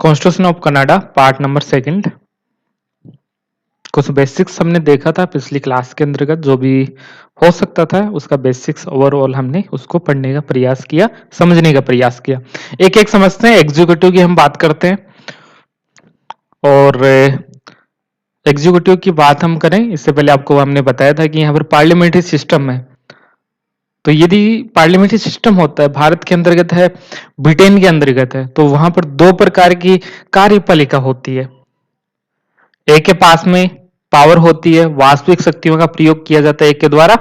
Constitution of Canada part number second. कुछ basics हमने देखा था पिछली क्लास के अंतर्गत, जो भी हो सकता था उसका बेसिक्स ओवरऑल हमने उसको पढ़ने का प्रयास किया, समझने का प्रयास किया। एक एक समझते हैं। एग्जीक्यूटिव की हम बात करते हैं, और एग्जीक्यूटिव की बात हम करें इससे पहले आपको हमने बताया था कि यहाँ पर पार्लियामेंट्री सिस्टम है। तो यदि पार्लियामेंट्री सिस्टम होता है, भारत के अंतर्गत है, ब्रिटेन के अंतर्गत है, तो वहां पर दो प्रकार की कार्यपालिका होती है। एक के पास में पावर होती है, वास्तविक शक्तियों का प्रयोग किया जाता है एक के द्वारा,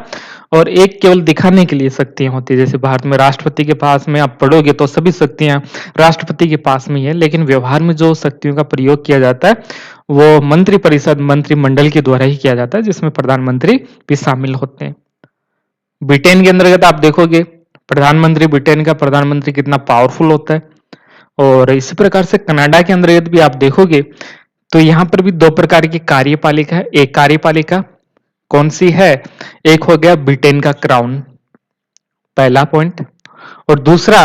और एक केवल दिखाने के लिए शक्तियां होती है। जैसे भारत में राष्ट्रपति के पास में आप पढ़ोगे तो सभी शक्तियां राष्ट्रपति के पास में ही है, लेकिन व्यवहार में जो शक्तियों का प्रयोग किया जाता है वो मंत्रिपरिषद, मंत्रिमंडल के द्वारा ही किया जाता है, जिसमें प्रधानमंत्री भी शामिल होते हैं। ब्रिटेन के अंतर्गत आप देखोगे प्रधानमंत्री, ब्रिटेन का प्रधानमंत्री कितना पावरफुल होता है। और इसी प्रकार से कनाडा के अंतर्गत भी आप देखोगे तो यहां पर भी दो प्रकार की कार्यपालिका है। एक कार्यपालिका कौन सी है? एक हो गया ब्रिटेन का क्राउन, पहला पॉइंट। और दूसरा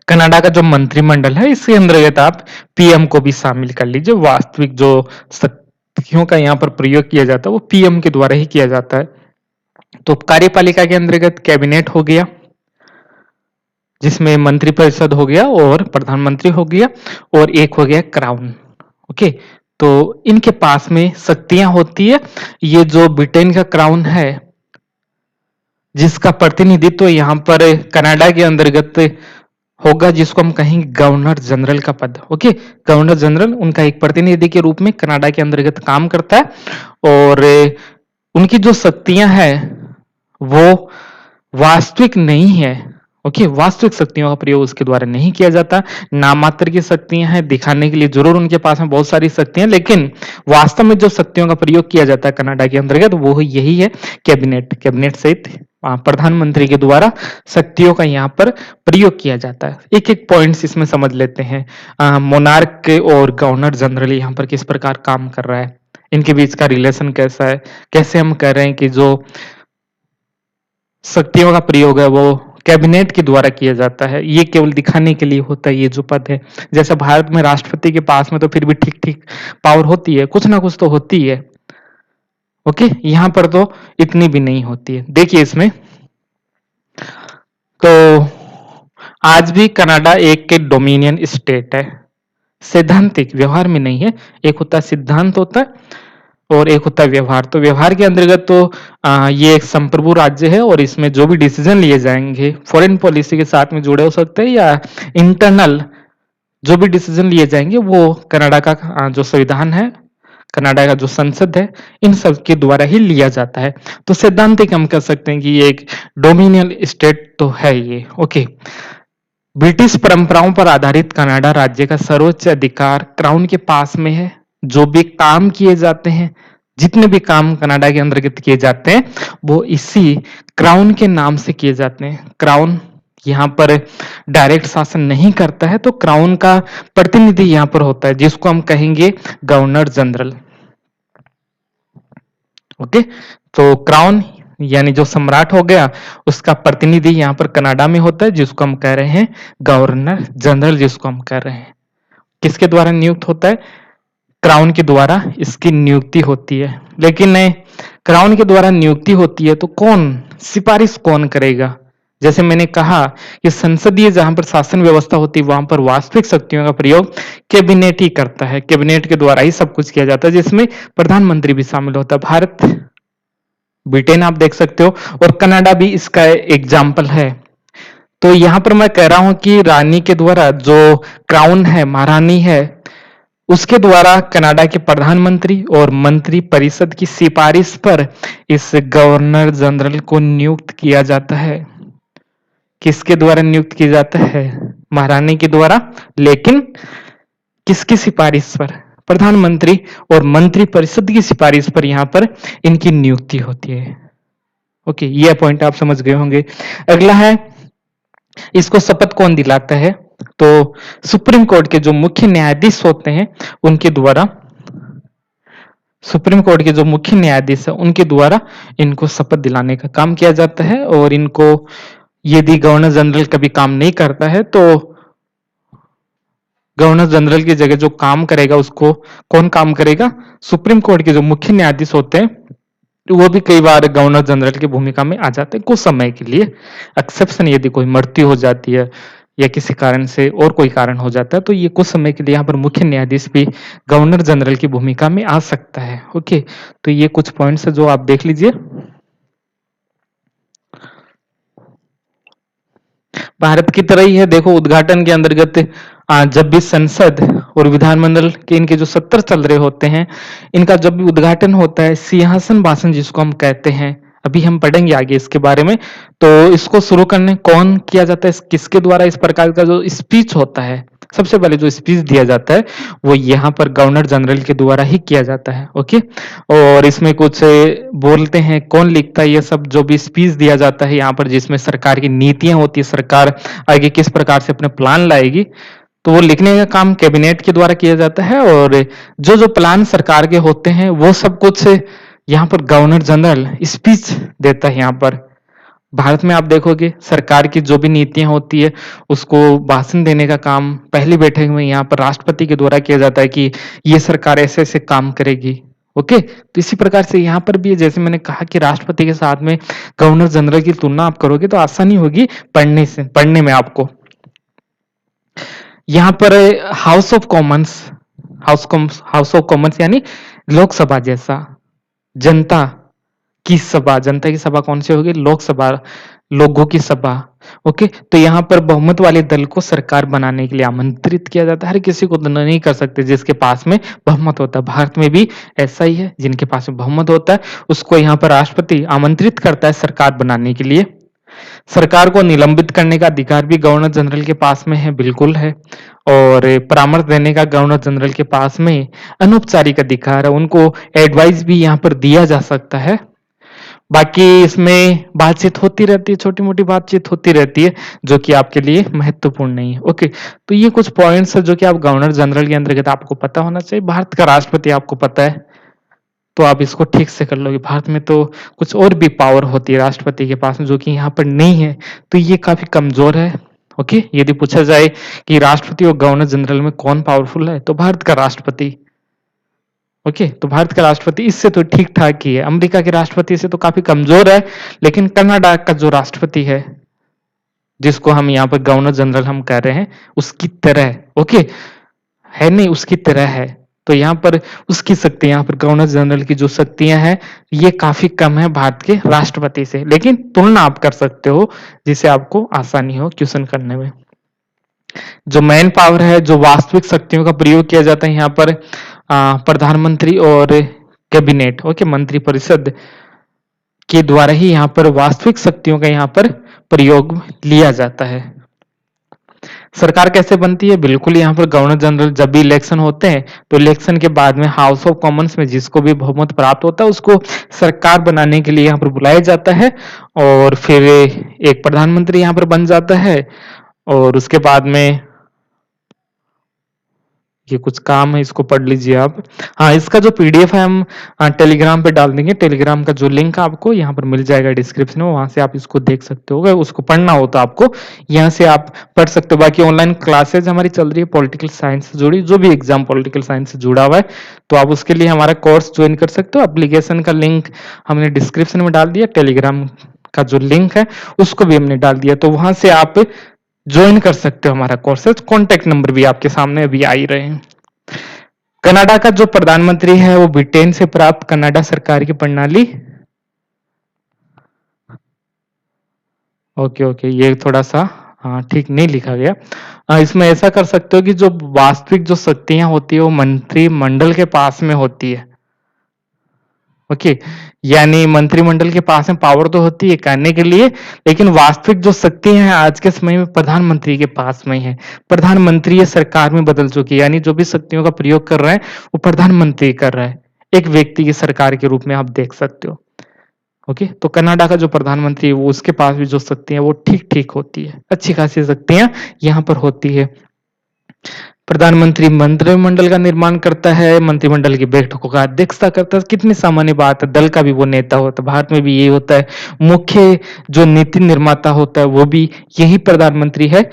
कनाडा का जो मंत्रिमंडल है, इसके अंतर्गत आप पीएम को भी शामिल कर लीजिए। वास्तविक जो शक्तियों का यहाँ पर प्रयोग किया जाता है वो पीएम के द्वारा ही किया जाता है। तो कार्यपालिका के अंतर्गत कैबिनेट हो गया, जिसमें मंत्रिपरिषद हो गया और प्रधानमंत्री हो गया, और एक हो गया क्राउन। ओके, तो इनके पास में शक्तियां होती है। ये जो ब्रिटेन का क्राउन है, जिसका प्रतिनिधित्व यहाँ पर कनाडा के अंतर्गत होगा, जिसको हम कहेंगे गवर्नर जनरल का पद। ओके, गवर्नर जनरल उनका एक प्रतिनिधि के रूप में कनाडा के अंतर्गत काम करता है, और उनकी जो शक्तियां हैं वो वास्तविक नहीं है। ओके, वास्तविक शक्तियों का प्रयोग उसके द्वारा नहीं किया जाता, नामात्र की शक्तियां हैं, दिखाने के लिए जरूर उनके पास में बहुत सारी शक्तियां, लेकिन वास्तव में जो शक्तियों का प्रयोग किया जाता है कनाडा के अंतर्गत वो यही है, कैबिनेट। कैबिनेट सहित प्रधानमंत्री के द्वारा शक्तियों का यहाँ पर प्रयोग किया जाता है। एक एक पॉइंट्स इसमें समझ लेते हैं। मोनार्क और गवर्नर जनरल यहाँ पर किस प्रकार काम कर रहा है, इनके बीच का रिलेशन कैसा है, कैसे हम कह रहे हैं कि जो शक्तियों का प्रयोग है वो कैबिनेट के द्वारा किया जाता है, ये केवल दिखाने के लिए होता है। ये जो पद है, जैसे भारत में राष्ट्रपति के पास में तो फिर भी ठीक ठीक पावर होती है, कुछ ना कुछ तो होती है। ओके, यहां पर तो इतनी भी नहीं होती है। देखिए इसमें तो आज भी कनाडा एक के डोमिनियन स्टेट है, सैद्धांतिक, व्यवहार में नहीं है। एक होता है सिद्धांत होता है और एक होता है व्यवहार। तो व्यवहार के अंतर्गत तो ये एक संप्रभु राज्य है, और इसमें जो भी डिसीजन लिए जाएंगे फॉरेन पॉलिसी के साथ में जुड़े हो सकते हैं, या इंटरनल जो भी डिसीजन लिए जाएंगे वो कनाडा का जो संविधान है, कनाडा का जो संसद है, इन सब के द्वारा ही लिया जाता है। तो सैद्धांतिक हम कह सकते हैं कि ये एक डोमिनियन स्टेट तो है ये। ओके, ब्रिटिश परंपराओं पर आधारित कनाडा राज्य का सर्वोच्च अधिकार क्राउन के पास में है। जो भी काम किए जाते हैं, जितने भी काम कनाडा के अंतर्गत किए जाते हैं वो इसी क्राउन के नाम से किए जाते हैं। क्राउन यहाँ पर डायरेक्ट शासन नहीं करता है, तो क्राउन का प्रतिनिधि यहाँ पर होता है, जिसको हम कहेंगे गवर्नर जनरल। ओके, तो क्राउन यानी जो सम्राट हो गया, उसका प्रतिनिधि यहाँ पर कनाडा में होता है, जिसको हम कह रहे हैं गवर्नर जनरल, जिसको हम कह रहे हैं। किसके द्वारा नियुक्त होता है? क्राउन के द्वारा इसकी नियुक्ति होती है। लेकिन क्राउन के द्वारा नियुक्ति होती है तो कौन सिफारिश कौन करेगा? जैसे मैंने कहा कि संसदीय जहां पर शासन व्यवस्था होती है वहां पर वास्तविक शक्तियों का प्रयोग कैबिनेट ही करता है। कैबिनेट के द्वारा ही सब कुछ किया जाता है, जिसमें प्रधानमंत्री भी शामिल होता है। भारत, ब्रिटेन आप देख सकते हो, और कनाडा भी इसका एग्जाम्पल है। तो यहां पर मैं कह रहा हूं कि रानी के द्वारा, जो क्राउन है, महारानी है, उसके द्वारा कनाडा के प्रधानमंत्री और मंत्री परिषद की सिफारिश पर इस गवर्नर जनरल को नियुक्त किया जाता है। किसके द्वारा नियुक्त किया जाता है? महारानी के द्वारा, लेकिन किसकी सिफारिश पर? प्रधानमंत्री और मंत्री परिषद की सिफारिश पर यहाँ पर इनकी नियुक्ति होती है। ओके, ये पॉइंट आप समझ गए होंगे। अगला है, इसको शपथ कौन दिलाता है? तो सुप्रीम कोर्ट के जो मुख्य न्यायाधीश होते हैं उनके द्वारा, सुप्रीम कोर्ट के जो मुख्य न्यायाधीश है उनके द्वारा इनको शपथ दिलाने का काम किया जाता है। और इनको, यदि गवर्नर जनरल कभी काम नहीं करता है तो गवर्नर जनरल की जगह जो काम करेगा उसको कौन काम करेगा? सुप्रीम कोर्ट के जो मुख्य न्यायाधीश होते हैं वो भी कई बार गवर्नर जनरल की भूमिका में आ जाते हैं कुछ समय के लिए। एक्सेप्शन यदि कोई मृत्यु हो जाती है या किसी कारण से और कोई कारण हो जाता है तो ये कुछ समय के लिए यहाँ पर मुख्य न्यायाधीश भी गवर्नर जनरल की भूमिका में आ सकता है। ओके, तो ये कुछ पॉइंट्स है जो आप देख लीजिए। भारत की तरह ही है, देखो उद्घाटन के अंतर्गत जब भी संसद और विधानमंडल के इनके जो सत्र चल रहे होते हैं, इनका जब भी उद्घाटन होता है, सिंहासन भाषण जिसको हम कहते हैं, अभी हम पढ़ेंगे आगे इसके बारे में। तो इसको शुरू करने कौन किया जाता है, किसके द्वारा इस प्रकार का जो स्पीच होता है, सबसे पहले जो स्पीच दिया जाता है वो यहाँ पर गवर्नर जनरल के द्वारा ही किया जाता है। ओके, और इसमें कुछ बोलते हैं कौन लिखता है, ये सब जो भी स्पीच दिया जाता है यहाँ पर, जिसमें सरकार की नीतियां होती है, सरकार आगे किस प्रकार से अपने प्लान लाएगी, तो वो लिखने का काम कैबिनेट के द्वारा किया जाता है। और जो जो प्लान सरकार के होते हैं वो सब कुछ यहाँ पर गवर्नर जनरल स्पीच देता है। यहाँ पर भारत में आप देखोगे सरकार की जो भी नीतियां होती है उसको भाषण देने का काम पहली बैठक में यहाँ पर राष्ट्रपति के द्वारा किया जाता है कि ये सरकार ऐसे ऐसे काम करेगी। ओके, तो इसी प्रकार से यहाँ पर भी जैसे मैंने कहा कि राष्ट्रपति के साथ में गवर्नर जनरल की तुलना आप करोगे तो आसानी होगी पढ़ने में आपको। यहाँ पर house of Commons, house of Commons यानी लोकसभा जैसा, जनता की सभा, जनता की सभा कौन सी होगी? लोकसभा, लोगों की सभा। ओके, तो यहाँ पर बहुमत वाले दल को सरकार बनाने के लिए आमंत्रित किया जाता है। हर किसी को तो नहीं कर सकते जिसके पास में बहुमत होता है, भारत में भी ऐसा ही है, जिनके पास में बहुमत होता है उसको यहाँ पर राष्ट्रपति आमंत्रित करता है सरकार बनाने के लिए। सरकार को निलंबित करने का अधिकार भी गवर्नर जनरल के पास में है, बिल्कुल है। और परामर्श देने का गवर्नर जनरल के पास में अनौपचारिक अधिकार है, उनको एडवाइस भी यहाँ पर दिया जा सकता है। बाकी इसमें बातचीत होती रहती है, छोटी मोटी बातचीत होती रहती है जो कि आपके लिए महत्वपूर्ण नहीं है। ओके, तो ये कुछ पॉइंट्स है जो कि आप गवर्नर जनरल के अंतर्गत आपको पता होना चाहिए। भारत का राष्ट्रपति आपको पता है तो आप इसको ठीक से कर लोगे। भारत में तो कुछ और भी पावर होती है राष्ट्रपति के पास में जो कि यहाँ पर नहीं है, तो ये काफी कमजोर है। ओके, यदि पूछा जाए कि राष्ट्रपति और गवर्नर जनरल में कौन पावरफुल है तो भारत का राष्ट्रपति। ओके, तो भारत का राष्ट्रपति इससे तो ठीक ठाक ही है, अमेरिका के राष्ट्रपति से तो काफी कमजोर है। लेकिन कनाडा का जो राष्ट्रपति है जिसको हम यहाँ पर गवर्नर जनरल हम कह रहे हैं उसकी तरह, ओके, है नहीं उसकी तरह है। तो यहाँ पर उसकी शक्ति, यहाँ पर गवर्नर जनरल की जो शक्तियां हैं ये काफी कम है भारत के राष्ट्रपति से, लेकिन तुलना आप कर सकते हो जिससे आपको आसानी हो क्वेश्चन करने में। जो मैन पावर है, जो वास्तविक शक्तियों का प्रयोग किया जाता है यहाँ पर प्रधानमंत्री और कैबिनेट, ओके, मंत्री परिषद के द्वारा ही यहाँ पर वास्तविक शक्तियों का यहाँ पर प्रयोग लिया जाता है। सरकार कैसे बनती है? बिल्कुल यहाँ पर गवर्नर जनरल जब भी इलेक्शन होते हैं तो इलेक्शन के बाद में हाउस ऑफ कॉमन्स में जिसको भी बहुमत प्राप्त होता है उसको सरकार बनाने के लिए यहाँ पर बुलाया जाता है और फिर एक प्रधानमंत्री यहाँ पर बन जाता है। और उसके बाद में ये कुछ काम है, इसको पढ़ लीजिए आप। हाँ, इसका जो पीडीएफ है हम टेलीग्राम पे डाल देंगे, टेलीग्राम का जो लिंक आपको यहाँ पर मिल जाएगा डिस्क्रिप्शन में, वहां से आप इसको देख सकते हो। उसको पढ़ना हो तो आपको यहाँ से आप पढ़ सकते हो। बाकी ऑनलाइन क्लासेज हमारी चल रही है पॉलिटिकल साइंस से जुड़ी, जो भी एग्जाम पॉलिटिकल साइंस से जुड़ा हुआ है तो आप उसके लिए हमारा कोर्स ज्वाइन कर सकते हो। एप्लीकेशन का लिंक हमने डिस्क्रिप्शन में डाल दिया, टेलीग्राम का जो लिंक है उसको भी हमने डाल दिया, तो वहां से आप ज्वाइन कर सकते हो हमारा कोर्सेज। कॉन्टेक्ट नंबर भी आपके सामने अभी आ ही रहे हैं। कनाडा का जो प्रधानमंत्री है वो ब्रिटेन से प्राप्त कनाडा सरकार की प्रणाली, ओके ओके, ये थोड़ा सा ठीक नहीं लिखा गया। इसमें ऐसा कर सकते हो कि जो वास्तविक जो शक्तियां होती है वो मंत्रिमंडल के पास में होती है। ओके, यानी मंत्रिमंडल के पास में पावर तो होती है करने के लिए, लेकिन वास्तविक जो शक्ति है आज के समय में प्रधानमंत्री के पास में है। प्रधानमंत्री ये सरकार में बदल चुकी है, यानी जो भी शक्तियों का प्रयोग कर रहे हैं वो प्रधानमंत्री कर रहा है, एक व्यक्ति की सरकार के रूप में आप देख सकते हो। ओके, तो कनाडा का जो प्रधानमंत्री है वो उसके पास भी जो शक्तियां वो ठीक ठीक होती है, अच्छी खासी शक्तियां यहाँ पर होती है। प्रधानमंत्री मंत्रिमंडल का निर्माण करता है, मंत्रिमंडल की बैठकों का अध्यक्षता करता है, कितनी सामान्य बात है, दल का भी वो नेता होता है, भारत में भी यही होता है। मुख्य जो नीति निर्माता होता है वो भी यही प्रधानमंत्री है।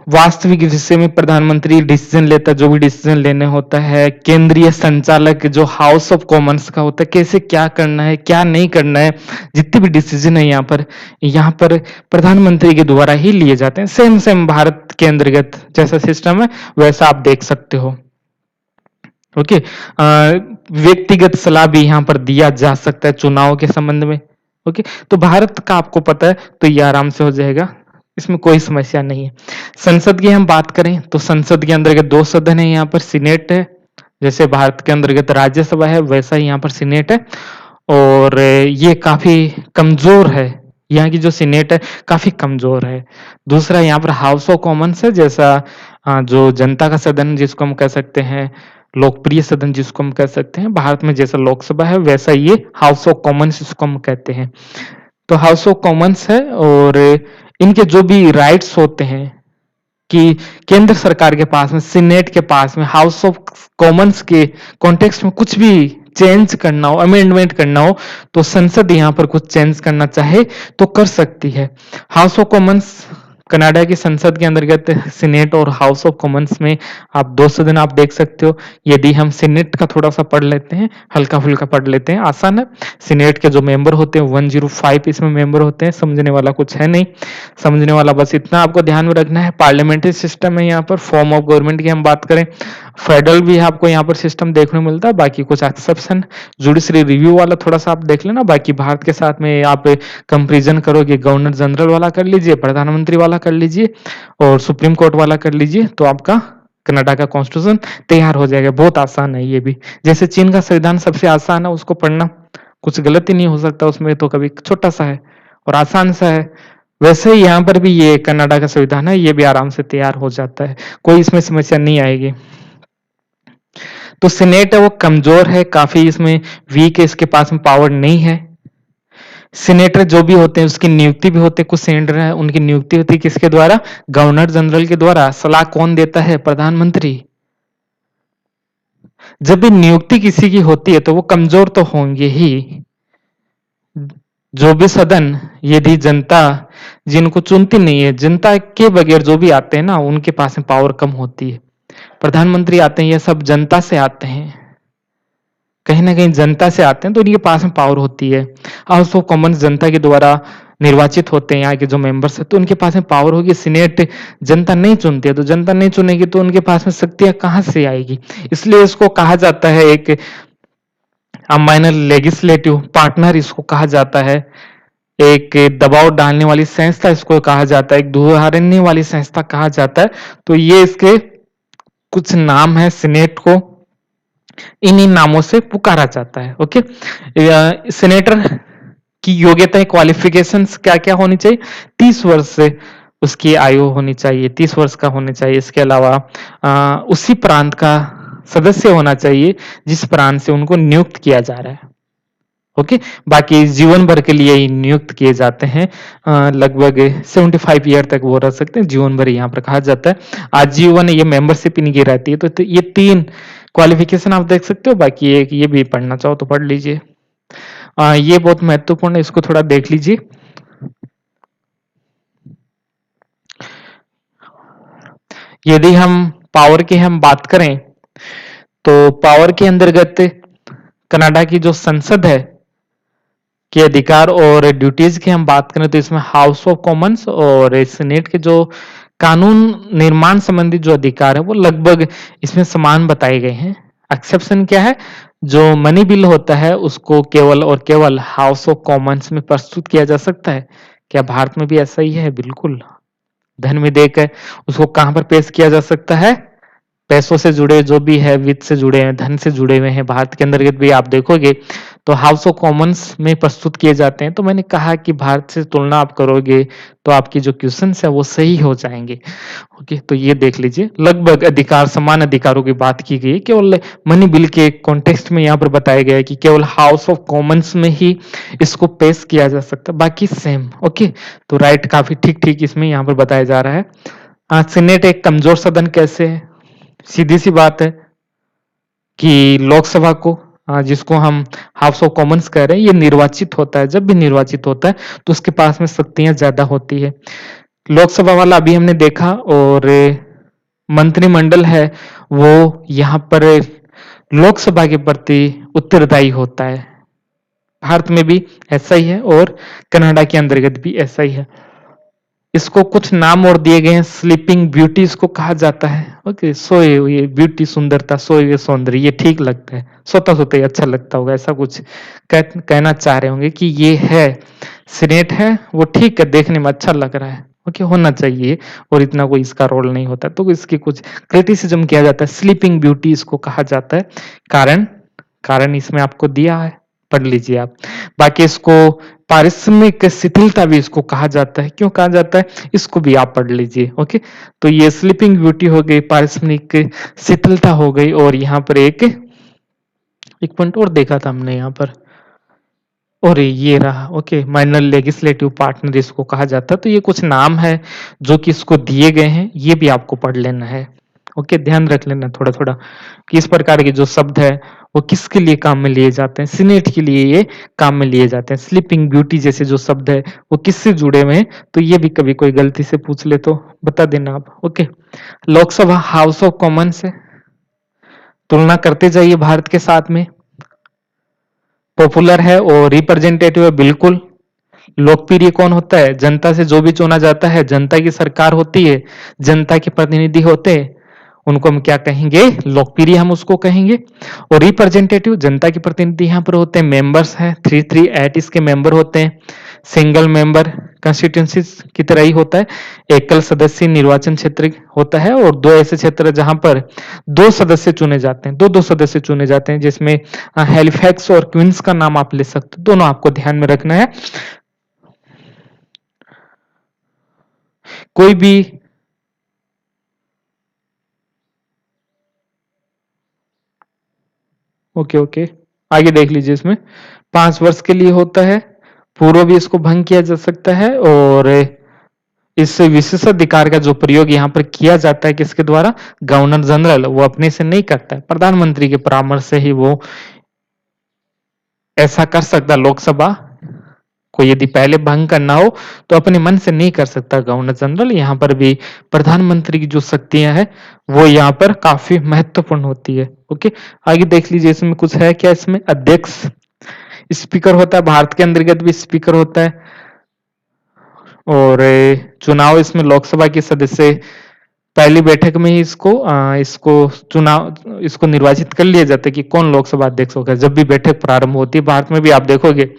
वास्तविक विषय में प्रधानमंत्री डिसीजन लेता है, जो भी डिसीजन लेने होता है। केंद्रीय संचालक जो हाउस ऑफ कॉमन्स का होता है, कैसे क्या करना है क्या नहीं करना है, जितने भी डिसीजन है यहाँ पर प्रधानमंत्री के द्वारा ही लिए जाते हैं। सेम सेम भारत के अंतर्गत जैसा सिस्टम है वैसा आप देख सकते हो। ओके, व्यक्तिगत सलाह भी यहाँ पर दिया जा सकता है चुनाव के संबंध में। ओके, तो भारत का आपको पता है तो ये आराम से हो जाएगा, इसमें कोई समस्या नहीं है। संसद की हम बात करें तो संसद के अंतर्गत दो सदन है, यहाँ पर सीनेट है। जैसे भारत के अंतर्गत राज्यसभा है वैसा ही यहाँ पर सीनेट है। और ये काफी कमजोर है, यहाँ की जो सीनेट है काफी कमजोर है। दूसरा यहाँ पर हाउस ऑफ कॉमन्स है, जैसा जो जनता का सदन जिसको हम कह सकते हैं, लोकप्रिय सदन जिसको हम कह सकते हैं। भारत में जैसा लोकसभा है वैसा ये हाउस ऑफ कॉमन्स इसको हम कहते हैं। तो हाउस ऑफ कॉमन्स है और इनके जो भी राइट्स होते हैं कि केंद्र सरकार के पास में, सीनेट के पास में, हाउस ऑफ कॉमन्स के कॉन्टेक्स्ट में कुछ भी चेंज करना हो, अमेंडमेंट करना हो, तो संसद यहाँ पर कुछ चेंज करना चाहे तो कर सकती है। हाउस ऑफ कॉमन्स कनाडा की संसद के अंतर्गत सीनेट और हाउस ऑफ कॉमन्स में आप दो सदन आप देख सकते हो। यदि हम सीनेट का थोड़ा सा पढ़ लेते हैं, हल्का फुल्का पढ़ लेते हैं, आसान है। सीनेट के जो मेंबर होते हैं 105 इसमें मेंबर होते हैं, समझने वाला कुछ है नहीं। समझने वाला बस इतना आपको ध्यान में रखना है, पार्लियामेंट्री सिस्टम है यहाँ पर। फॉर्म ऑफ गवर्नमेंट की हम बात करें, फेडरल भी आपको यहाँ पर सिस्टम देखने को मिलता है, बाकी कुछ एक्सेप्शन जुडिशरी रिव्यू वाला थोड़ा सा आप देख लेना। बाकी भारत के साथ में आप कंपेरिजन करोगे, गवर्नर जनरल वाला कर लीजिए, प्रधानमंत्री वाला कर लीजिए और सुप्रीम कोर्ट वाला कर लीजिए, तो आपका कनाडा का कॉन्स्टिट्यूशन तैयार हो जाएगा। बहुत आसान है ये भी। जैसे चीन का संविधान सबसे आसान है, उसको पढ़ना कुछ गलत ही नहीं हो सकता उसमें, तो कभी छोटा सा है और आसान सा है। वैसे ही यहाँ पर भी ये कनाडा का संविधान है, ये भी आराम से तैयार हो जाता है, कोई इसमें समस्या नहीं आएगी। तो सीनेट है वो कमजोर है काफी, इसमें वीक है, इसके पास में पावर नहीं है। सीनेटर जो भी होते हैं उसकी नियुक्ति भी होते हैं, कुछ सीनेटर है उनकी नियुक्ति होती है किसके द्वारा, गवर्नर जनरल के द्वारा। सलाह कौन देता है, प्रधानमंत्री। जब भी नियुक्ति किसी की होती है तो वो कमजोर तो होंगे ही। जो भी सदन, यदि जनता जिनको चुनती नहीं है, जनता के बगैर जो भी आते हैं ना, उनके पास में पावर कम होती है। प्रधानमंत्री आते हैं ये सब जनता से आते हैं, कहीं ना कहीं जनता से आते हैं, तो इनके पास में पावर होती है। हाउस ऑफ कॉमन्स जनता के द्वारा निर्वाचित होते हैं, यहाँ के जो मेंबर्स है, तो उनके पास में पावर होगी। सीनेट जनता नहीं चुनती है, तो जनता नहीं चुनेगी तो उनके पास में शक्तियां कहां से आएगी। इसलिए इसको कहा जाता है एक माइनर लेजिस्लेटिव पार्टनर इसको कहा जाता है, एक दबाव डालने वाली संस्था इसको कहा जाता है, एक दोहराने वाली संस्था कहा जाता है। तो ये इसके कुछ नाम है, सीनेट को इन्हीं नामों से पुकारा जाता है। ओके, सेनेटर की योग्यता क्वालिफिकेशंस क्या क्या होनी चाहिए, 30 वर्ष से उसकी आयु होनी चाहिए, 30 वर्ष का होना चाहिए। इसके अलावा उसी प्रांत का सदस्य होना चाहिए जिस प्रांत से उनको नियुक्त किया जा रहा है। ओके, बाकी जीवन भर के लिए ही नियुक्त किए जाते हैं, लगभग 75 ईयर तक वो रह सकते हैं, जीवन भर यहाँ पर कहा जाता है। आजीवन ये मेंबरशिप इनकी रहती है। तो ये 3 क्वालिफिकेशन आप देख सकते हो। बाकी एक ये भी पढ़ना चाहो तो पढ़ लीजिए, ये बहुत महत्वपूर्ण है, इसको थोड़ा देख लीजिए। यदि हम पावर की हम बात करें तो पावर के अंतर्गत कनाडा की जो संसद है के अधिकार और ड्यूटीज की हम बात करें तो इसमें हाउस ऑफ कॉमन्स और सीनेट के जो कानून निर्माण संबंधी जो अधिकार है वो लगभग इसमें समान बताए गए हैं। एक्सेप्शन क्या है, जो मनी बिल होता है उसको केवल और केवल हाउस ऑफ कॉमन्स में प्रस्तुत किया जा सकता है। क्या भारत में भी ऐसा ही है? बिल्कुल। धन विधेयक है उसको कहां पर पेश किया जा सकता है, पैसों से जुड़े जो भी है, वित्त से जुड़े हैं, धन से जुड़े हुए हैं, भारत के अंतर्गत भी आप देखोगे तो हाउस ऑफ कॉमन्स में प्रस्तुत किए जाते हैं। तो मैंने कहा कि भारत से तुलना आप करोगे तो आपकी जो क्वेश्चंस है वो सही हो जाएंगे। ओके, तो ये देख लीजिए, लगभग अधिकार, समान अधिकारों की बात की गई, केवल मनी बिल के कॉन्टेक्स्ट में यहाँ पर बताया गया है कि केवल हाउस ऑफ कॉमन्स में ही इसको पेश किया जा सकता है, बाकी सेम। ओके, तो राइट काफी ठीक ठीक इसमें यहाँ पर बताया जा रहा है। सीनेट एक कमजोर सदन कैसे है, सीधी सी बात है कि लोकसभा को, जिसको हम हाउस ऑफ कॉमन्स कह रहे हैं, ये निर्वाचित होता है। जब भी निर्वाचित होता है तो उसके पास में शक्तियां ज्यादा होती है। लोकसभा वाला अभी हमने देखा, और मंत्रिमंडल है वो यहाँ पर लोकसभा के प्रति उत्तरदायी होता है। भारत में भी ऐसा ही है और कनाडा के अंतर्गत भी ऐसा ही है। इसको कुछ नाम और दिए गए हैं। स्लीपिंग ब्यूटी इसको कहा जाता है। ओके, सोए हुए ब्यूटी, सुंदरता, सोए हुए सौंदर्य, ये ठीक लगता है, सोता सोते ही अच्छा लगता होगा, ऐसा कुछ कहना चाह रहे होंगे कि ये है सीनेट है वो ठीक है, देखने में अच्छा लग रहा है, ओके, होना चाहिए, और इतना कोई इसका रोल नहीं होता, तो इसकी कुछ क्रिटिसिज्म किया जाता है। स्लीपिंग ब्यूटी इसको कहा जाता है। कारण कारण इसमें आपको दिया है, पढ़ लीजिए आप। बाकी इसको पारिश्रमिक शिथिलता भी इसको कहा जाता है। क्यों कहा जाता है, इसको भी आप पढ़ लीजिए। ओके, तो ये स्लीपिंग ब्यूटी हो गई, पारिश्रमिक शिथिलता हो गई, और यहाँ पर एक पॉइंट और देखा था हमने यहाँ पर, और ये रहा, ओके, माइनर लेजिस्लेटिव पार्टनर इसको कहा जाता है। तो ये कुछ नाम है जो कि इसको दिए गए हैं, ये भी आपको पढ़ लेना है। ओके, ध्यान रख लेना थोड़ा थोड़ा कि इस प्रकार के जो शब्द है वो किसके लिए काम में लिए जाते हैं। सीनेट के लिए ये काम में लिए जाते हैं। स्लीपिंग ब्यूटी जैसे जो शब्द है वो किससे जुड़े हुए हैं, तो ये भी कभी कोई गलती से पूछ ले तो बता देना आप। Okay, Lok Sabha house of common से तुलना करते जाइए भारत के साथ में। पॉपुलर है और रिप्रेजेंटेटिव है, बिल्कुल। लोकप्रिय कौन होता है, जनता से जो भी चुना जाता है, जनता की सरकार होती है, जनता के प्रतिनिधि होते हैं, उनको हम क्या कहेंगे, लोकप्रिय हम उसको कहेंगे। और रिप्रेजेंटेटिव, जनता के प्रतिनिधि यहाँ पर होते हैं, मेंबर्स हैं 338 इसके मेंबर होते हैं। सिंगल मेंबर कंस्टिट्यूंसी की तरह ही होता है, एकल सदस्य निर्वाचन क्षेत्र होता है, और दो ऐसे क्षेत्र जहां पर दो सदस्य चुने जाते हैं, दो सदस्य चुने जाते हैं, जिसमें हैलिफैक्स और क्वींस का नाम आप ले सकते हो, दोनों आपको ध्यान में रखना है। कोई भी ओके ओके, आगे देख लीजिए। इसमें 5 वर्ष के लिए होता है, पूर्व भी इसको भंग किया जा सकता है, और इस विशेषाधिकार का जो प्रयोग यहाँ पर किया जाता है किसके द्वारा, गवर्नर जनरल, वो अपने से नहीं करता है, प्रधानमंत्री के परामर्श से ही वो ऐसा कर सकता। लोकसभा को यदि पहले भंग करना हो तो अपने मन से नहीं कर सकता गवर्नर जनरल। यहाँ पर भी प्रधानमंत्री की जो शक्तियां हैं वो यहाँ पर काफी महत्वपूर्ण होती है। ओके, आगे देख लीजिए। इसमें कुछ है क्या, इसमें अध्यक्ष स्पीकर होता है, भारत के अंतर्गत भी स्पीकर होता है, और चुनाव इसमें लोकसभा के सदस्य पहली बैठक में ही इसको चुनाव इसको निर्वाचित कर लिया जाता है कि कौन लोकसभा अध्यक्ष होगा। जब भी बैठक प्रारंभ होती है, भारत में भी आप देखोगे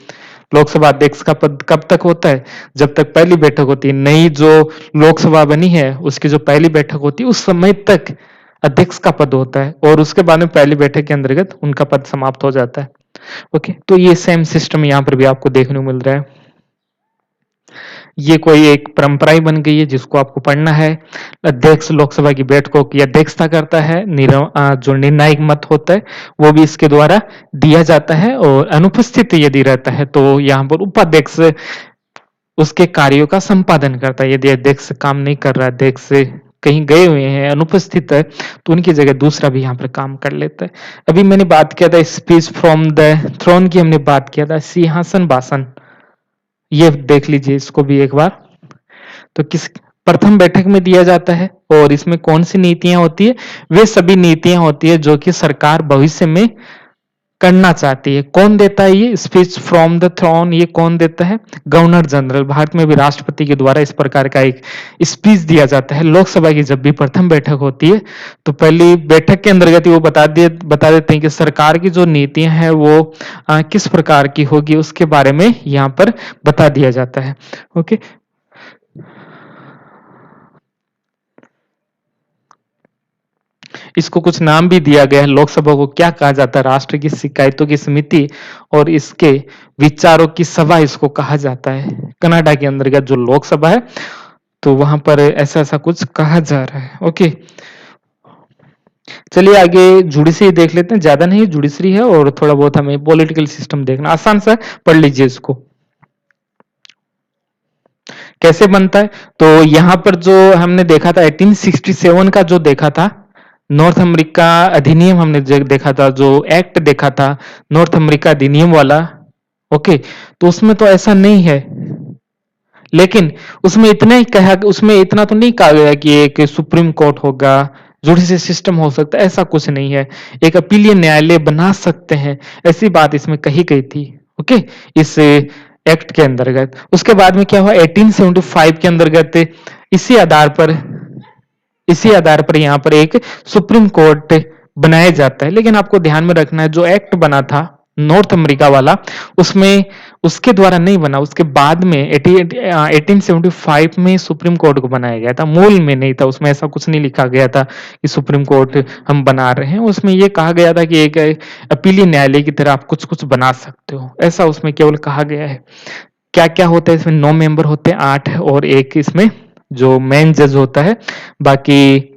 लोकसभा अध्यक्ष का पद कब तक होता है, जब तक पहली बैठक होती है। नई जो लोकसभा बनी है उसकी जो पहली बैठक होती है उस समय तक अध्यक्ष का पद होता है, और उसके बाद में पहली बैठक के अंतर्गत उनका पद समाप्त हो जाता है। ओके, तो ये सेम सिस्टम यहाँ पर भी आपको देखने को मिल रहा है। ये कोई एक परंपरा ही बन गई है जिसको आपको पढ़ना है। अध्यक्ष लोकसभा की बैठकों की अध्यक्षता करता है, जो निर्णायक मत होता है वो भी इसके द्वारा दिया जाता है, और अनुपस्थित यदि रहता है तो यहाँ पर उपाध्यक्ष उसके कार्यों का संपादन करता है। यदि अध्यक्ष काम नहीं कर रहा, अध्यक्ष कहीं गए हुए हैं, अनुपस्थित है, तो उनकी जगह दूसरा भी यहाँ पर काम कर लेता है। अभी मैंने बात किया था स्पीच फ्रॉम द थ्रोन की, हमने बात किया था सिंहासन भाषण, ये देख लीजिए इसको भी एक बार। तो किस प्रथम बैठक में दिया जाता है, और इसमें कौन सी नीतियां होती है, वे सभी नीतियां होती है जो कि सरकार भविष्य में करना चाहती है। कौन देता है ये स्पीच फ्रॉम द थ्रोन, ये कौन देता है, गवर्नर जनरल। भारत में भी राष्ट्रपति के द्वारा इस प्रकार का एक स्पीच दिया जाता है। लोकसभा की जब भी प्रथम बैठक होती है तो पहली बैठक के अंतर्गत वो बता देते हैं कि सरकार की जो नीतियां हैं वो किस प्रकार की होगी, उसके बारे में यहाँ पर बता दिया जाता है। ओके, इसको कुछ नाम भी दिया गया है। लोकसभा को क्या कहा जाता है, राष्ट्र की शिकायतों की समिति और इसके विचारों की सभा इसको कहा जाता है। कनाडा के अंतर्गत जो लोकसभा है तो वहां पर ऐसा ऐसा कुछ कहा जा रहा है। ओके, चलिए आगे जुडिशरी देख लेते हैं। ज्यादा नहीं, जुडिशरी है और थोड़ा बहुत हमें पॉलिटिकल सिस्टम देखना, आसान सा पढ़ लीजिए इसको कैसे बनता है। तो यहाँ पर जो हमने देखा था 1867 का जो देखा था नॉर्थ अमेरिका अधिनियम, हमने देखा था जो एक्ट देखा था नॉर्थ अमेरिका अधिनियम वाला। ओके, तो उसमें तो ऐसा नहीं है, लेकिन उसमें इतना ही कहा, उसमें इतना तो नहीं कहा गया कि एक सुप्रीम कोर्ट होगा, जुडिशरी सिस्टम हो सकता है, ऐसा कुछ नहीं है। एक अपीलीय न्यायालय बना सकते हैं, ऐसी बात इसमें कही गई थी। ओके, इस एक्ट के अंतर्गत। उसके बाद में क्या हुआ, 1875 के अंतर्गत इसी आधार पर इसी आधार पर यहाँ पर एक सुप्रीम कोर्ट बनाया जाता है। लेकिन आपको ध्यान में रखना है, जो एक्ट बना था नॉर्थ अमेरिका वाला, उसमें उसके द्वारा नहीं बना, उसके बाद में 1875 में सुप्रीम कोर्ट को बनाया गया था, मूल में नहीं था। उसमें ऐसा कुछ नहीं लिखा गया था कि सुप्रीम कोर्ट हम बना रहे हैं। उसमें यह कहा गया था कि एक अपीलीय न्यायालय की तरह आप कुछ कुछ बना सकते हो, ऐसा उसमें केवल कहा गया है। क्या क्या होता है इसमें, 9 मेंबर होते हैं, 8, और एक इसमें जो मेन जज होता है। बाकी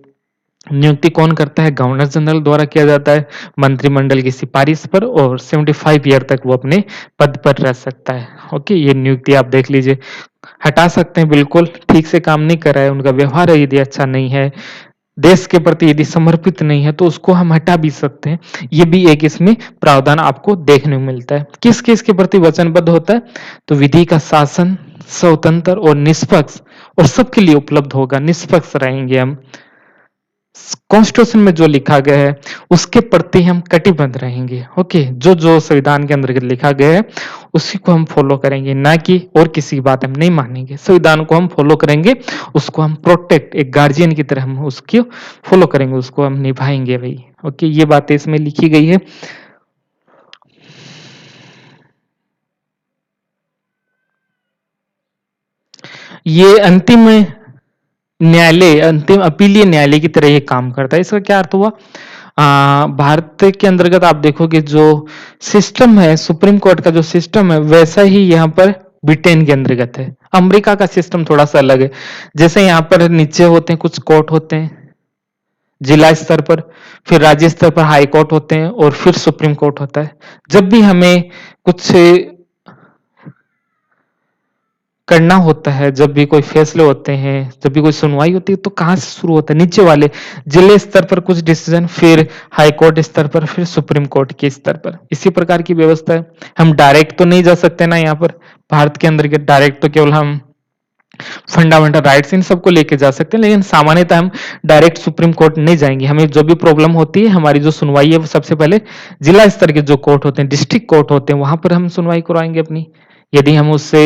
नियुक्ति कौन करता है, गवर्नर जनरल द्वारा किया जाता है, मंत्रिमंडल की सिफारिश पर, और 75 ईयर तक वो अपने पद पर रह सकता है। ओके, ये नियुक्ति आप देख लीजिए। हटा सकते हैं, बिल्कुल ठीक से काम नहीं कर रहा है, उनका व्यवहार यदि अच्छा नहीं है, देश के प्रति यदि समर्पित नहीं है, तो उसको हम हटा भी सकते हैं। ये भी एक इसमें प्रावधान आपको देखने को मिलता है। किस किस के प्रति वचनबद्ध होता है, तो विधि का शासन स्वतंत्र और निष्पक्ष और सबके लिए उपलब्ध होगा, निष्पक्ष रहेंगे हम। कॉन्स्टिट्यूशन में जो लिखा गया है उसके प्रति हम कटिबद्ध रहेंगे। ओके, जो जो संविधान के अंतर्गत लिखा गया है उसी को हम फॉलो करेंगे, ना कि और किसी की बात हम नहीं मानेंगे। संविधान को हम फॉलो करेंगे, उसको हम प्रोटेक्ट, एक गार्जियन की तरह हम उसकी फॉलो करेंगे, उसको हम निभाएंगे भाई। ओके, ये बातें इसमें लिखी गई है। ये अंतिम न्यायालय, अंतिम अपीलीय न्यायालय की तरह ये काम करता है। इसका क्या अर्थ हुआ, भारत के अंतर्गत आप देखोगे जो सिस्टम है, सुप्रीम कोर्ट का जो सिस्टम है, वैसा ही यहाँ पर ब्रिटेन के अंतर्गत है। अमेरिका का सिस्टम थोड़ा सा अलग है। जैसे यहाँ पर नीचे होते हैं कुछ कोर्ट होते हैं जिला स्तर पर, फिर राज्य स्तर पर हाई कोर्ट होते हैं, और फिर सुप्रीम कोर्ट होता है। जब भी हमें कुछ करना होता है, जब भी कोई फैसले होते हैं, जब भी कोई सुनवाई होती है, तो कहाँ से शुरू होता है, नीचे वाले जिले स्तर पर कुछ डिसीजन, फिर हाई कोर्ट स्तर पर, फिर सुप्रीम कोर्ट के स्तर पर। इसी प्रकार की व्यवस्था है। हम डायरेक्ट तो नहीं जा सकते ना यहाँ पर, भारत के अंदर के डायरेक्ट तो केवल हम फंडामेंटल राइट्स इन सबको लेके जा सकते हैं, लेकिन सामान्यतः हम डायरेक्ट सुप्रीम कोर्ट नहीं जाएंगे। हमें जो भी प्रॉब्लम होती है, हमारी जो सुनवाई है, वो सबसे पहले जिला स्तर के जो कोर्ट होते हैं, डिस्ट्रिक्ट कोर्ट होते हैं, वहां पर हम सुनवाई करवाएंगे अपनी। यदि हम उससे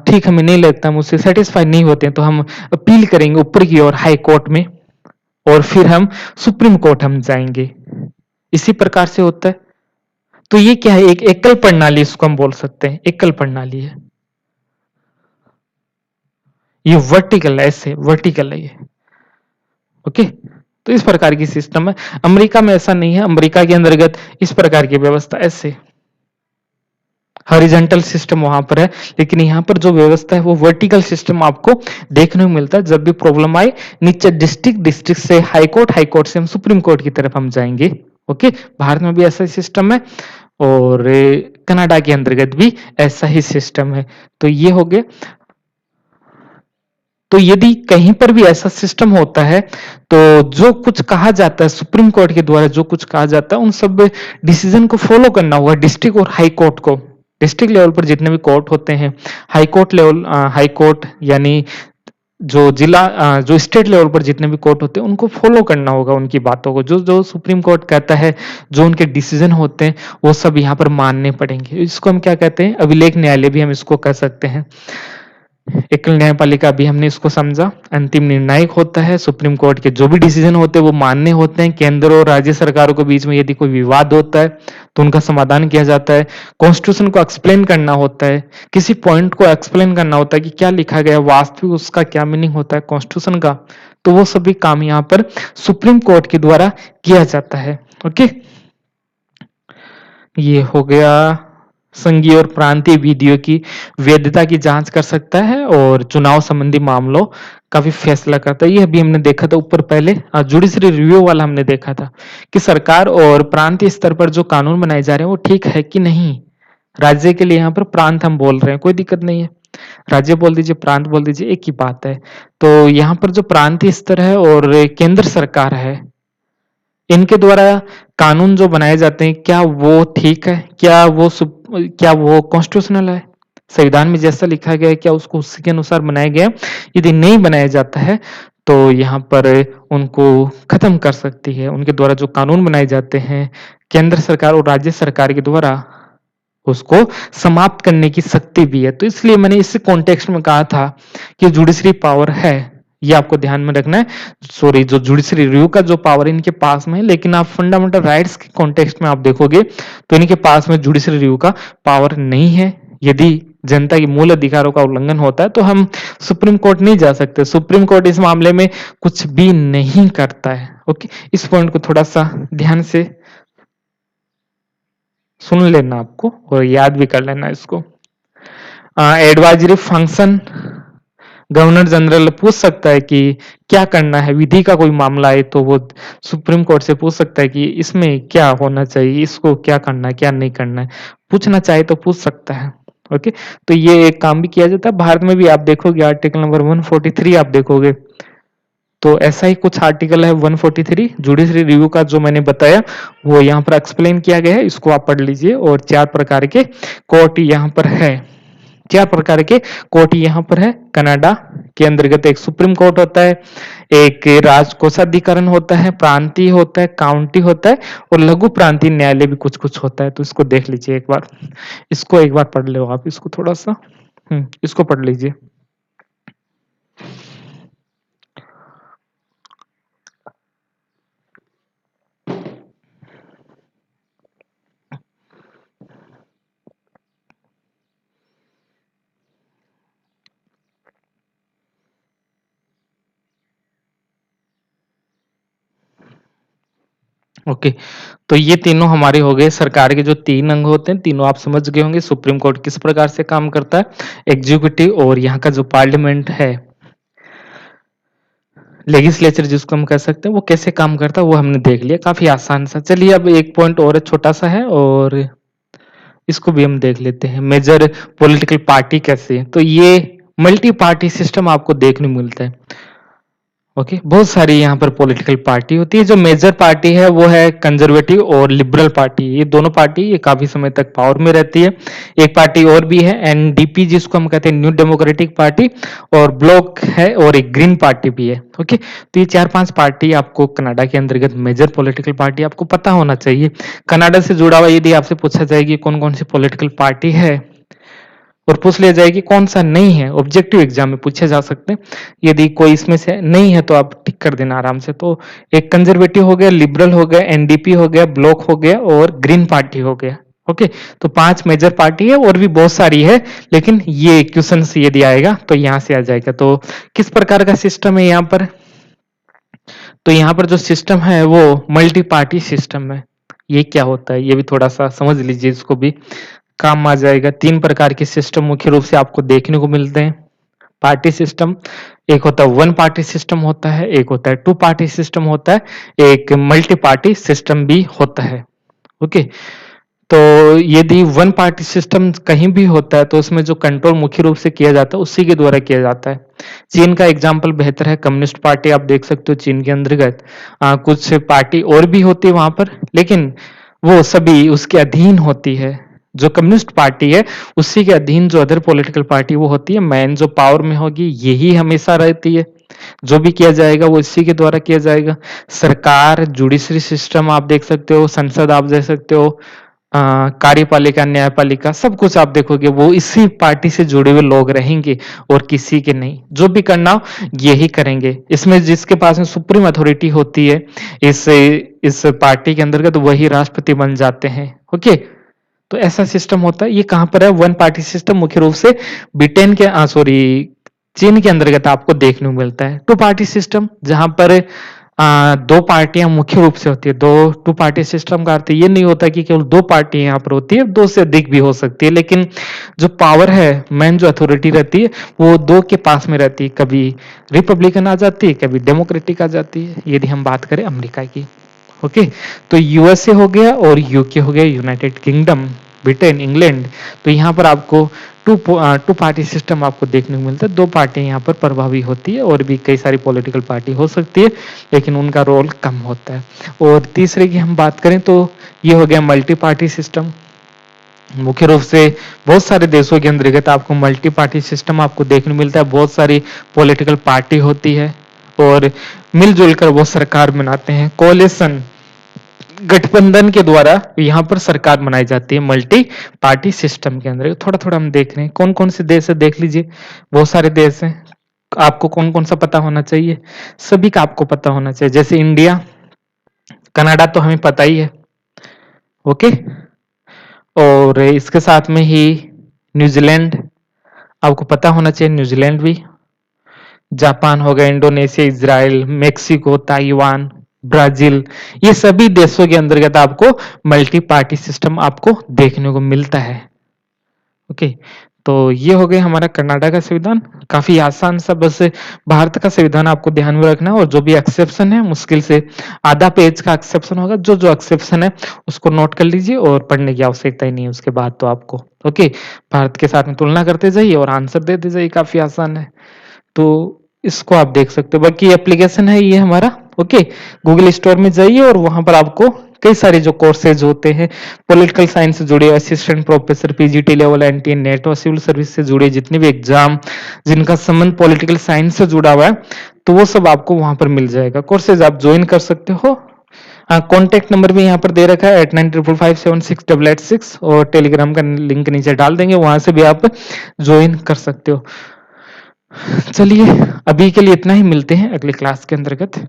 ठीक हमें नहीं लगता, हम उससे सेटिस्फाइड नहीं होते हैं, तो हम अपील करेंगे ऊपर की ओर हाई कोर्ट में, और फिर हम सुप्रीम कोर्ट हम जाएंगे। इसी प्रकार से होता है। तो ये क्या है, एक एकल प्रणाली इसको हम बोल सकते हैं, एकल प्रणाली है ये, वर्टिकल है, ऐसे वर्टिकल है ये। ओके, तो इस प्रकार की सिस्टम है। अमेरिका में ऐसा नहीं है, अमेरिका के अंतर्गत इस प्रकार की व्यवस्था ऐसे हॉरिजॉन्टल सिस्टम वहां पर है, लेकिन यहाँ पर जो व्यवस्था है वो वर्टिकल सिस्टम आपको देखने को मिलता है। जब भी प्रॉब्लम आए, नीचे डिस्ट्रिक्ट, डिस्ट्रिक्ट से हाई कोर्ट, हाई कोर्ट से हम सुप्रीम कोर्ट की तरफ हम जाएंगे। ओके, भारत में भी ऐसा सिस्टम है, और कनाडा के अंतर्गत भी ऐसा ही सिस्टम है। तो ये हो गया। तो यदि कहीं पर भी ऐसा सिस्टम होता है, तो जो कुछ कहा जाता है सुप्रीम कोर्ट के द्वारा, जो कुछ कहा जाता है, उन सब डिसीजन को फॉलो करना होगा डिस्ट्रिक्ट और हाई कोर्ट को। डिस्ट्रिक्ट लेवल पर जितने भी कोर्ट होते हैं, high court level, high court यानी जो जिला, जो स्टेट लेवल पर जितने भी कोर्ट होते हैं, उनको फॉलो करना होगा, उनकी बातों को। जो जो सुप्रीम कोर्ट कहता है, जो उनके डिसीजन होते हैं, वो सब यहाँ पर मानने पड़ेंगे। इसको हम क्या कहते हैं, अभिलेख न्यायालय भी हम इसको कह सकते हैं। एकल न्यायपालिका भी हमने इसको समझा। अंतिम निर्णायक होता है, सुप्रीम कोर्ट के जो भी डिसीजन होते हैं वो मान्य होते हैं। केंद्र और राज्य सरकारों के बीच में यदि कोई विवाद होता है, तो उनका समाधान किया जाता है। कॉन्स्टिट्यूशन को एक्सप्लेन करना होता है, किसी पॉइंट को एक्सप्लेन करना होता है कि क्या लिखा गया, वास्तविक उसका क्या मीनिंग होता है कॉन्स्टिट्यूशन का, तो वो सभी काम यहाँ पर सुप्रीम कोर्ट के द्वारा किया जाता है। ओके, ये हो गया। संघीय और प्रांतीय विधियों की वैधता की जांच कर सकता है, और चुनाव संबंधी मामलों का भी फैसला करता है। ये अभी हमने देखा था ऊपर, पहले जुडिशरी रिव्यू वाला हमने देखा था कि सरकार और प्रांतीय स्तर पर जो कानून बनाए जा रहे हैं वो ठीक है कि नहीं। राज्य के लिए यहाँ पर प्रांत हम बोल रहे हैं, कोई दिक्कत नहीं है, राज्य बोल दीजिए, प्रांत बोल दीजिए, एक ही बात है। तो यहाँ पर जो प्रांतीय स्तर है और केंद्र सरकार है, इनके द्वारा कानून जो बनाए जाते हैं, क्या वो ठीक है, क्या वो कॉन्स्टिट्यूशनल है, संविधान में जैसा लिखा गया है क्या उसको उसी के अनुसार बनाया गया है। यदि नहीं बनाया जाता है तो यहाँ पर उनको खत्म कर सकती है। उनके द्वारा जो कानून बनाए जाते हैं केंद्र सरकार और राज्य सरकार के द्वारा उसको समाप्त करने की शक्ति भी है। तो इसलिए मैंने इस कॉन्टेक्स्ट में कहा था कि जुडिशरी पावर है, ये आपको ध्यान में रखना है। सॉरी, जो जुडिशरी रिव्यू का जो पावर इनके पास में है, लेकिन आप फंडामेंटल राइट्स के कॉन्टेक्स्ट में आप देखोगे तो इनके पास में जुडिशरी रिव्यू का पावर नहीं है। यदि जनता के मूल अधिकारों का उल्लंघन होता है तो हम सुप्रीम कोर्ट नहीं जा सकते। सुप्रीम कोर्ट इस मामले में कुछ भी नहीं करता है। ओके, इस पॉइंट को थोड़ा सा ध्यान से सुन लेना आपको और याद भी कर लेना इसको। एडवाइजरी फंक्शन, गवर्नर जनरल पूछ सकता है कि क्या करना है। विधि का कोई मामला है तो वो सुप्रीम कोर्ट से पूछ सकता है कि इसमें क्या होना चाहिए, इसको क्या करना है, क्या नहीं करना है। पूछना चाहे तो पूछ सकता है। ओके, तो ये एक काम भी किया जाता है। भारत में भी आप देखोगे आर्टिकल नंबर 143 आप देखोगे तो ऐसा ही कुछ आर्टिकल है 143 जुडिशरी रिव्यू का जो मैंने बताया वो यहाँ पर एक्सप्लेन किया गया है। इसको आप पढ़ लीजिए। और 4 प्रकार के कोर्ट यहाँ पर है। 4 प्रकार के कोर्ट यहाँ पर है। कनाडा के अंतर्गत एक सुप्रीम कोर्ट होता है, एक राजकोषाधिकरण होता है, प्रांतीय होता है, काउंटी होता है और लघु प्रांतीय न्यायालय भी कुछ कुछ होता है। तो इसको देख लीजिए एक बार, इसको एक बार पढ़ लो आप, इसको थोड़ा सा इसको पढ़ लीजिए। ओके, तो ये तीनों हमारे हो गए सरकार के जो 3 अंग होते हैं, तीनों आप समझ गए होंगे। सुप्रीम कोर्ट किस प्रकार से काम करता है, एग्जीक्यूटिव और यहाँ का जो पार्लियामेंट है, लेजिस्लेचर जिसको हम कह सकते हैं, वो कैसे काम करता है वो हमने देख लिया। काफी आसान सा। चलिए अब एक पॉइंट और छोटा सा है और इसको भी हम देख लेते हैं। मेजर पॉलिटिकल पार्टी कैसे है। तो ये मल्टी पार्टी सिस्टम आपको देखने मिलता है। ओके, बहुत सारी यहाँ पर पॉलिटिकल पार्टी होती है। जो मेजर पार्टी है वो है कंजर्वेटिव और लिबरल पार्टी। ये दोनों पार्टी ये काफी समय तक पावर में रहती है। एक पार्टी और भी है एनडीपी जिसको हम कहते हैं न्यू डेमोक्रेटिक पार्टी, और ब्लॉक है और एक ग्रीन पार्टी भी है। ओके, तो ये 4-5 पार्टी आपको कनाडा के अंतर्गत मेजर पॉलिटिकल पार्टी आपको पता होना चाहिए। कनाडा से जुड़ा हुआ यदि आपसे पूछा जाएगी कौन कौन सी पॉलिटिकल पार्टी है और पूछ लिया जाए कि कौन सा नहीं है, ऑब्जेक्टिव एग्जाम में पूछे जा सकते हैं। यदि कोई इसमें से नहीं है तो आप टिक कर देना आराम से। तो एक कंजर्वेटिव हो गया, लिबरल हो गया, एनडीपी हो गया, ब्लॉक हो गया और ग्रीन पार्टी हो गया। ओके, तो 5 मेजर पार्टी है और भी बहुत सारी है, लेकिन ये क्वेश्चन यदि आएगा तो यहाँ से आ जाएगा। तो किस प्रकार का सिस्टम है यहाँ पर। तो यहाँ पर जो सिस्टम है वो मल्टी पार्टी सिस्टम है। ये क्या होता है ये भी थोड़ा सा समझ लीजिए, इसको भी काम आ जाएगा। 3 प्रकार के सिस्टम मुख्य रूप से आपको देखने को मिलते हैं। पार्टी सिस्टम, एक होता है वन पार्टी सिस्टम होता है, एक होता है 2 पार्टी सिस्टम होता है, एक मल्टी पार्टी सिस्टम भी होता है। ओके, तो यदि वन पार्टी सिस्टम कहीं भी होता है तो उसमें जो कंट्रोल मुख्य रूप से किया जाता है उसी के द्वारा किया जाता है। चीन का एग्जाम्पल बेहतर है। कम्युनिस्ट पार्टी आप देख सकते हो चीन के अंतर्गत। कुछ पार्टी और भी होती है वहां पर, लेकिन वो सभी उसके अधीन होती है। जो कम्युनिस्ट पार्टी है उसी के अधीन जो अदर पॉलिटिकल पार्टी वो होती है। मैन जो पावर में होगी यही हमेशा रहती है। जो भी किया जाएगा वो इसी के द्वारा किया जाएगा। सरकार, जुडिशरी सिस्टम आप देख सकते हो, संसद आप देख सकते हो, कार्यपालिका, न्यायपालिका, सब कुछ आप देखोगे वो इसी पार्टी से जुड़े हुए लोग रहेंगे और किसी के नहीं। जो भी करना हो यही करेंगे। इसमें जिसके पास में सुप्रीम अथॉरिटी होती है इस पार्टी के अंतर्गत वही राष्ट्रपति बन जाते हैं। ओके, तो ऐसा सिस्टम होता है। ये कहां पर है, वन पार्टी सिस्टम मुख्य रूप से ब्रिटेन के सॉरी चीन के अंतर्गत आपको देखने को मिलता है। 2 पार्टी सिस्टम जहां पर 2 पार्टियां मुख्य रूप से होती है। 2 पार्टी सिस्टम का अर्थ ये नहीं होता कि केवल 2 पार्टियां यहाँ पर होती है, 2 से अधिक भी हो सकती है, लेकिन जो पावर है, मेन जो अथॉरिटी रहती है वो 2 के पास में रहती है। कभी रिपब्लिकन आ जाती है, कभी डेमोक्रेटिक आ जाती है, यदि हम बात करें अमेरिका की। ओके, तो यूएसए हो गया और यूके हो गया, यूनाइटेड किंगडम, ब्रिटेन, इंग्लैंड। तो यहाँ पर आपको टू पार्टी सिस्टम आपको देखने को मिलता है। 2 पार्टियां यहाँ पर प्रभावी होती है और भी कई सारी पॉलिटिकल पार्टी हो सकती है, लेकिन उनका रोल कम होता है। और तीसरे की हम बात करें तो ये हो गया मल्टी पार्टी सिस्टम। मुख्य रूप से बहुत सारे देशों के अंतर्गत आपको मल्टी पार्टी सिस्टम आपको देखने मिलता है। बहुत सारी पॉलिटिकल पार्टी होती है और मिलजुल कर वो सरकार बनाते हैं। कोलिशन गठबंधन के द्वारा यहाँ पर सरकार बनाई जाती है मल्टी पार्टी सिस्टम के अंदर। थोड़ा थोड़ा हम देख रहे हैं कौन कौन से देश है, देख लीजिए। बहुत सारे देश हैं। आपको कौन कौन सा पता होना चाहिए? सभी का आपको पता होना चाहिए। जैसे इंडिया, कनाडा तो हमें पता ही है, ओके। और इसके साथ में ही न्यूजीलैंड आपको पता होना चाहिए, न्यूजीलैंड भी। जापान हो गया, Indonesia, Israel, Mexico, Taiwan, Brazil, ये सभी देशों के अंतर्गत आपको मल्टी पार्टी सिस्टम आपको देखने को मिलता है, ओके। तो ये हो गया हमारा कर्नाटक का संविधान। काफी आसान सा, बस भारत का संविधान आपको ध्यान में रखना है। और जो भी एक्सेप्शन है, मुश्किल से आधा पेज का एक्सेप्शन होगा। जो जो एक्सेप्शन है उसको नोट कर लीजिए और पढ़ने की आवश्यकता ही नहीं है उसके बाद तो आपको, ओके। भारत के साथ में तुलना करते जाइए और आंसर देते जाइए, काफी आसान है। तो इसको आप देख सकते हो। बाकी एप्लीकेशन है ये हमारा, ओके। गूगल स्टोर में जाइए और वहां पर आपको कई सारे जो कोर्सेज होते हैं पॉलिटिकल साइंस से जुड़े, assistant professor, PGT level, NTA, net और सिविल सर्विस से जुड़े जितने भी एग्जाम जिनका संबंध पॉलिटिकल साइंस से जुड़ा हुआ है, तो वो सब आपको वहां पर मिल जाएगा। कोर्सेज आप ज्वाइन कर सकते हो। कॉन्टेक्ट नंबर भी यहाँ पर दे रखा है 8955576886 और टेलीग्राम का लिंक नीचे डाल देंगे, वहां से भी आप ज्वाइन कर सकते हो। चलिए अभी के लिए इतना ही, मिलते हैं अगली क्लास के अंतर्गत।